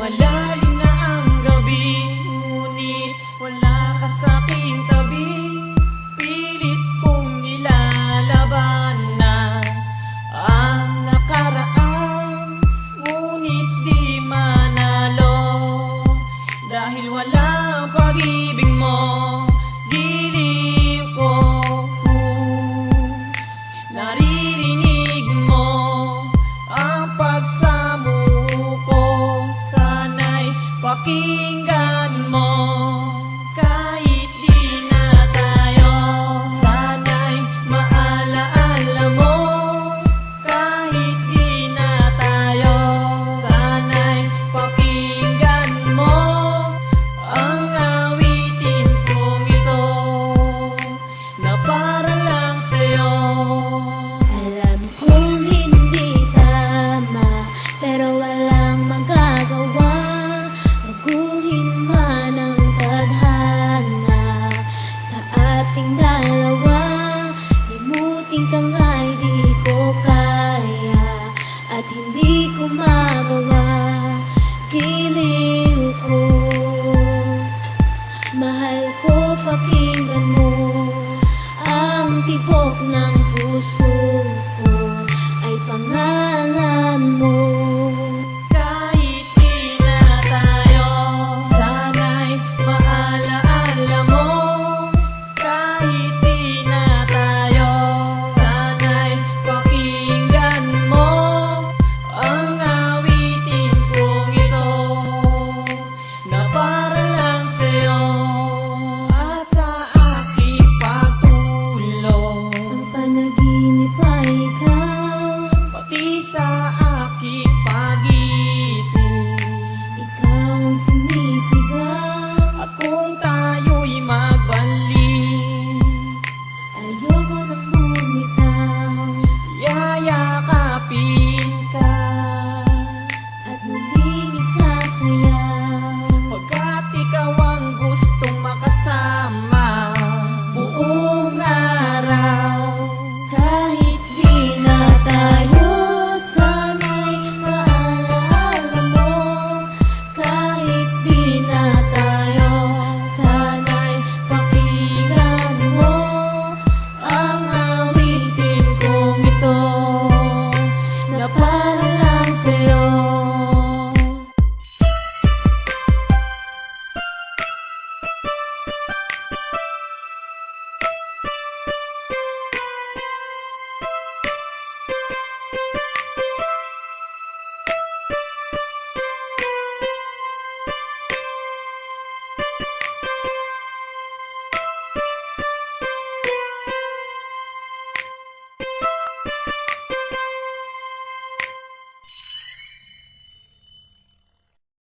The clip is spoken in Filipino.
Malalim na ang gabi, ngunit wala ka sa'king tabi. Pilit kong nilalabanan ang nakaraan, ngunit di manalo. Dahil walang pag-ibig mo, dilim ko. Naririnig mo ang pagsamuko, sana'y pakinggan mo. Kahit di na tayo, sana'y maalaala mo. Kahit di na tayo, sana'y pakinggan mo ang awitin kong ito na para lang sa'yo. Alam kong hindi tama, pero walang magagawa. Baguhin man ang tadhana sa ating dalawa. Limutin ka nga'y di ko kaya at hindi ko magawa. Giliw ko, mahal ko, pakinggan mo ang tibok ng